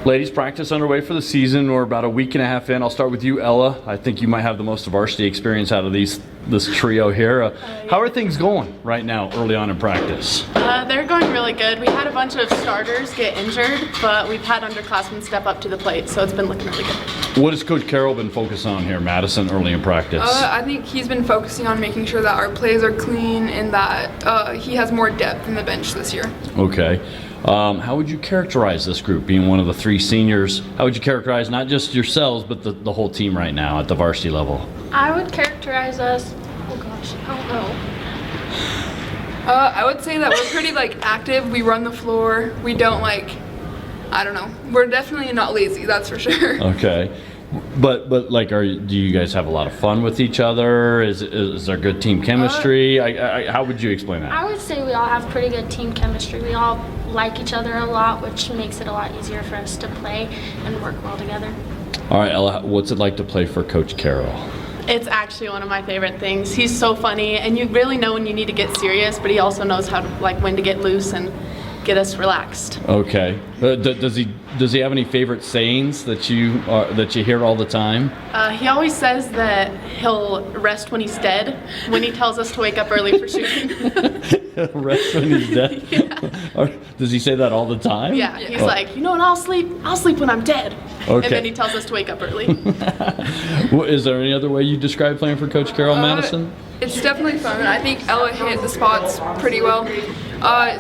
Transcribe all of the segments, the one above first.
Ladies, practice underway for the season. We're about a week and a half in. I'll start with you, Ella. I think you might have the most varsity experience out of this trio here. How are things going right now, early on in practice? They're going really good. We had a bunch of starters get injured, but we've had underclassmen step up to the plate, so it's been looking really good. What has Coach Carroll been focused on here, Madison, early in practice? I think he's been focusing on making sure that our plays are clean and that he has more depth in the bench this year. Okay. How would you characterize this group, being one of the three seniors? How would you characterize not just yourselves, but the whole team right now at the varsity level? I would characterize us, oh gosh, I don't know. I would say that we're pretty active. We run the floor. We don't I don't know. We're definitely not lazy, that's for sure. Okay. But do you guys have a lot of fun with each other? Is there good team chemistry? How would you explain that? I would say we all have pretty good team chemistry. We all like each other a lot, which makes it a lot easier for us to play and work well together. All right, Ella, what's it like to play for Coach Carroll? It's actually one of my favorite things. He's so funny, and you really know when you need to get serious, but he also knows how to when to get loose and get us relaxed. Okay. Does he have any favorite sayings that you hear all the time? He always says that he'll rest when he's dead, when he tells us to wake up early for shooting. Rest when he's dead? Yeah. Does he say that all the time? Yeah, he's like, and I'll sleep when I'm dead. Okay. And then he tells us to wake up early. Is there any other way you describe playing for Coach Carroll, Madison? It's definitely fun. I think Ella hit the spots pretty well.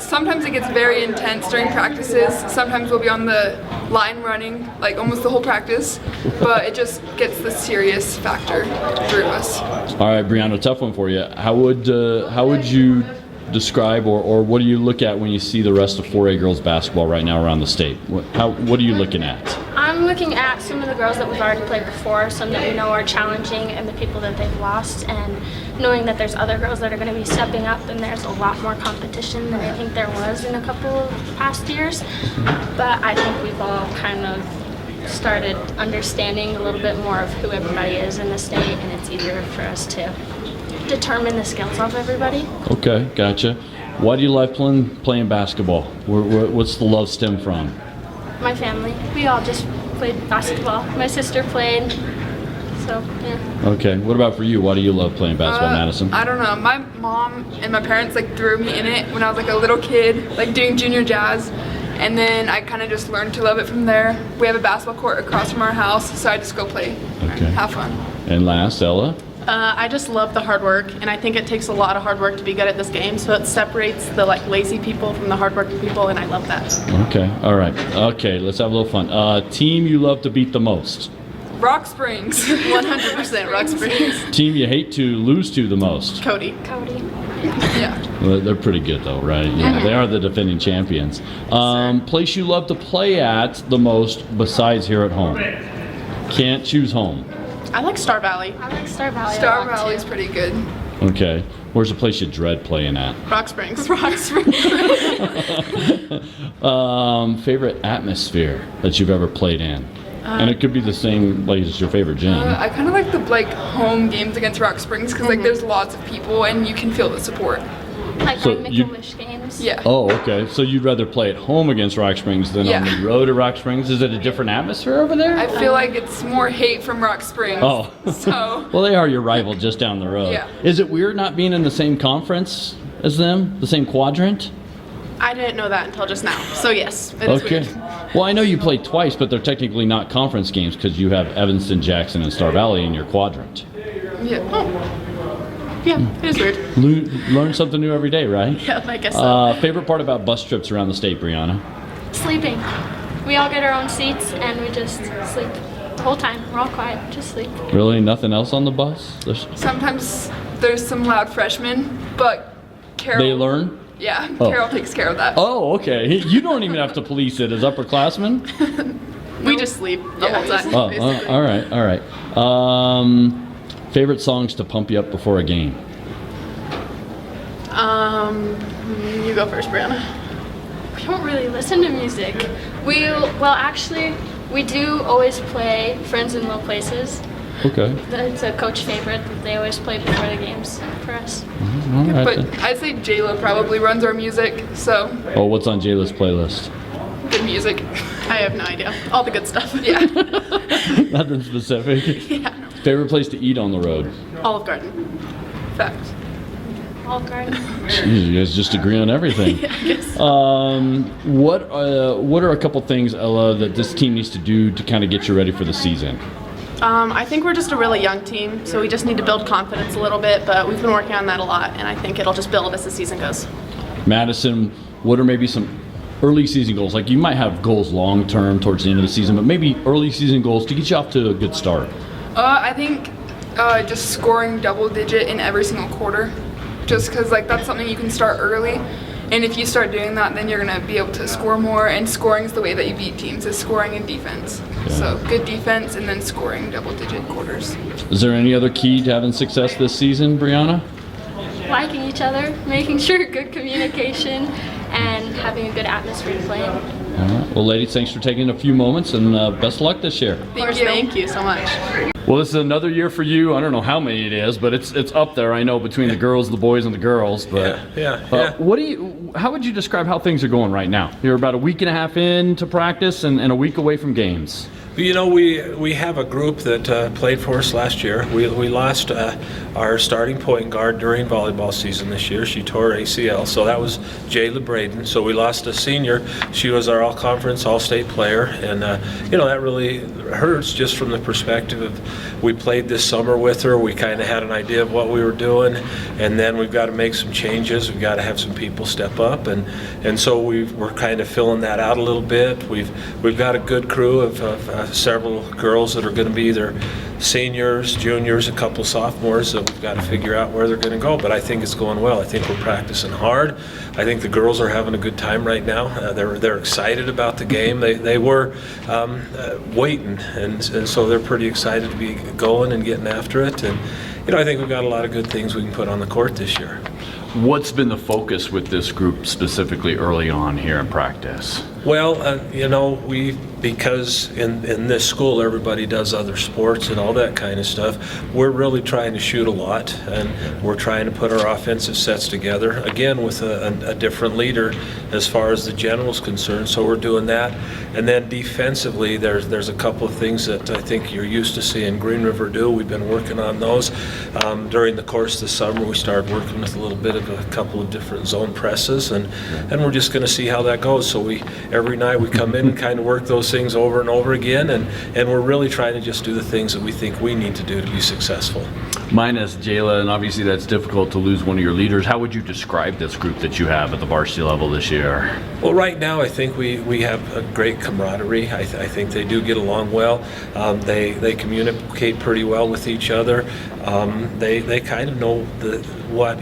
Sometimes it gets very intense during practices. Sometimes we'll be on the line running almost the whole practice, but it just gets the serious factor through us. All right, Brianna, tough one for you. How would you describe or what do you look at when you see the rest of 4A girls basketball right now around the state? What are you looking at? I'm looking at some of the girls that we've already played before, some that we know are challenging, and the people that they've lost, and knowing that there's other girls that are going to be stepping up, and there's a lot more competition than I think there was in a couple of past years. But I think we've all kind of started understanding a little bit more of who everybody is in the state, and it's easier for us to determine the skills of everybody. Okay, gotcha. Why do you like playing basketball? What's the love stem from? My family. We all just played basketball. My sister played, so yeah. Okay, what about for you? Why do you love playing basketball, Madison? I don't know. My mom and my parents threw me in it when I was a little kid, doing junior jazz. And then I kind of just learned to love it from there. We have a basketball court across from our house, so I just go play and have fun. And last, Ella? I just love the hard work, and I think it takes a lot of hard work to be good at this game, so it separates the lazy people from the hardworking people, and I love that. Okay, all right. Okay, let's have a little fun. Team you love to beat the most? Rock Springs. 100% Rock Springs. Team you hate to lose to the most? Cody. Yeah. Well, they're pretty good though, right? Yeah, they are the defending champions. Place you love to play at the most besides here at home? Can't choose home. I like Star Valley. I like Star Valley. Star Valley's pretty good. Okay. Where's the place you dread playing at? Rock Springs. Rock Springs. Favorite atmosphere that you've ever played in? And it could be the same place as your favorite gym. I kind of like the home games against Rock Springs because there's lots of people and you can feel the support. Like Make-A-Wish games? Yeah. Oh, okay. So you'd rather play at home against Rock Springs than on the road to Rock Springs? Is it a different atmosphere over there? I feel like it's more hate from Rock Springs. Oh. So. Well, they are your rival just down the road. Yeah. Is it weird not being in the same conference as them? The same quadrant? I didn't know that until just now. So yes, it is weird. Well, I know you played twice, but they're technically not conference games because you have Evanston, Jackson, and Star Valley in your quadrant. Yeah. Oh. Yeah, it is weird. Learn something new every day, right? Yeah, I guess so. Favorite part about bus trips around the state, Brianna? Sleeping. We all get our own seats and we just sleep the whole time. We're all quiet, just sleep. Really? Nothing else on the bus? Sometimes there's some loud freshmen, but Carol. They learn? Yeah, Carol takes care of that. Oh, okay. You don't even have to police it as upperclassmen? We just sleep the whole time. Oh, all right. Favorite songs to pump you up before a game? You go first, Brianna. We don't really listen to music. Actually, we do always play Friends in Low Places. Okay. It's a coach favorite that they always play before the games for us. All right. But I'd say Jayla probably runs our music, so. Oh, what's on Jayla's playlist? Good music. I have no idea. All the good stuff. Yeah. Nothing specific. Yeah. Favorite place to eat on the road? Olive Garden. Facts. Olive Garden. Jeez, you guys just agree on everything. Yeah, I guess. What are a couple things, Ella, that this team needs to do to kind of get you ready for the season? I think we're just a really young team, so we just need to build confidence a little bit, but we've been working on that a lot, and I think it'll just build as the season goes. Madison, what are maybe some early season goals? Like, you might have goals long term towards the end of the season, but maybe early season goals to get you off to a good start. I think just scoring double digit in every single quarter, just because like that's something you can start early, and if you start doing that, then you're gonna be able to score more. And scoring is the way that you beat teams, is scoring and defense. Yeah. So good defense and then scoring double digit quarters. Is there any other key to having success this season, Brianna? Liking each other, making sure good communication, and having a good atmosphere playing. All right. Well, ladies, thanks for taking a few moments, and best of luck this year. Of course, thank you so much. Well, this is another year for you. I don't know how many it is, but it's up there. I know between the girls, the boys, and the girls. But Yeah. how would you describe how things are going right now? You're about a week and a half into practice and a week away from games. You know, we have a group that played for us last year. We lost our starting point guard during volleyball season this year. She tore her ACL, so that was Jayla Braden. So we lost a senior. She was our all-conference, all-state player, and you know, that really hurts just from the perspective of we played this summer with her. We kind of had an idea of what we were doing, and then we've got to make some changes. We've got to have some people step up, and so we're kind of filling that out a little bit. We've got a good crew of several girls that are going to be either seniors, juniors, a couple sophomores that we've got to figure out where they're going to go. But I think it's going well. I think we're practicing hard. I think the girls are having a good time right now. They're excited about the game. They were waiting, and so they're pretty excited to be going and getting after it. And you know, I think we've got a lot of good things we can put on the court this year. What's been the focus with this group specifically early on here in practice? Well, you know, because in this school everybody does other sports and all that kind of stuff, we're really trying to shoot a lot, and we're trying to put our offensive sets together, again with a different leader as far as the general's concerned, so we're doing that. And then defensively, there's a couple of things that I think you're used to seeing Green River do. We've been working on those. During the course of the summer, we started working with a little bit of a couple of different zone presses, and we're just going to see how that goes. So every night we come in and kind of work those things over and over again, and we're really trying to just do the things that we think we need to do to be successful. Minus Jayla, and obviously that's difficult to lose one of your leaders. How would you describe this group that you have at the varsity level this year? Well, right now I think we have a great camaraderie. I think they do get along well. They communicate pretty well with each other. They kind of know what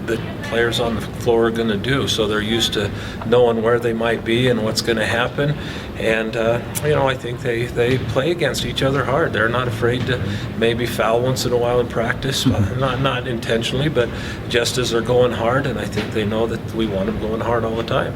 the players on the floor are going to do, so they're used to knowing where they might be and what's going to happen. And you know, I think they play against each other hard. They're not afraid to maybe foul once in a while in practice, not intentionally, but just as they're going hard. And I think they know that we want them going hard all the time.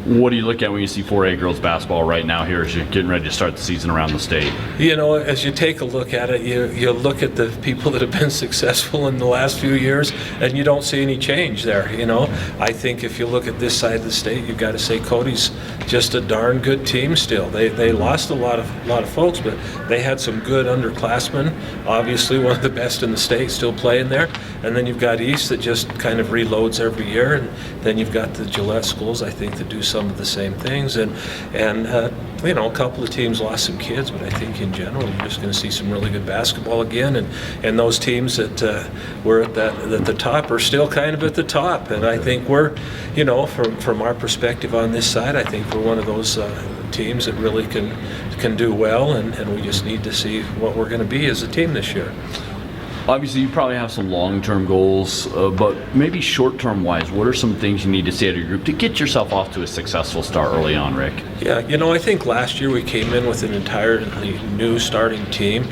What do you look at when you see 4A girls basketball right now here as you're getting ready to start the season around the state? You know, as you take a look at it, you look at the people that have been successful in the last few years, and you don't see any change there. You know, I think if you look at this side of the state, you've got to say Cody's just a darn good team still. They lost a lot of folks, but they had some good underclassmen. Obviously, one of the best in the state still playing there. And then you've got East that just kind of reloads every year, and then you've got the Gillette schools, I think, that do some of the same things. And you know, a couple of teams lost some kids, but I think in general you're just going to see some really good basketball again. And those teams that were at the top are still kind of at the top. And I think we're, you know, from our perspective on this side, I think we're one of those teams that really can do well, and we just need to see what we're going to be as a team this year. Obviously, you probably have some long-term goals, but maybe short-term wise, what are some things you need to see out of your group to get yourself off to a successful start early on, Rick? Yeah, you know, I think last year we came in with an entirely new starting team,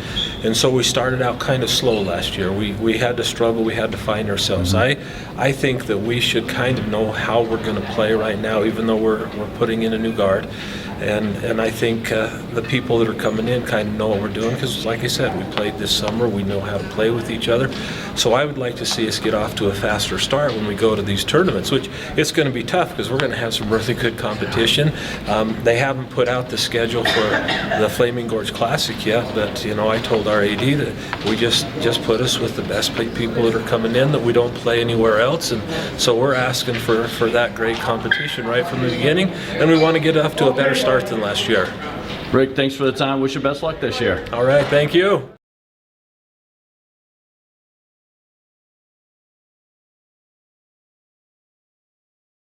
And so we started out kind of slow last year. We had to struggle, we had to find ourselves. I think that we should kind of know how we're going to play right now, even though we're putting in a new guard. And I think the people that are coming in kind of know what we're doing, because like I said, we played this summer, we know how to play with each other. So I would like to see us get off to a faster start when we go to these tournaments, which it's going to be tough because we're going to have some really good competition. They haven't put out the schedule for the Flaming Gorge Classic yet, but you know, I told our AD that we just put us with the best people that are coming in that we don't play anywhere else, and so we're asking for that great competition right from the beginning, and we want to get off to a better start than last year. Rick, thanks for the time. Wish you best luck this year. All right, thank you.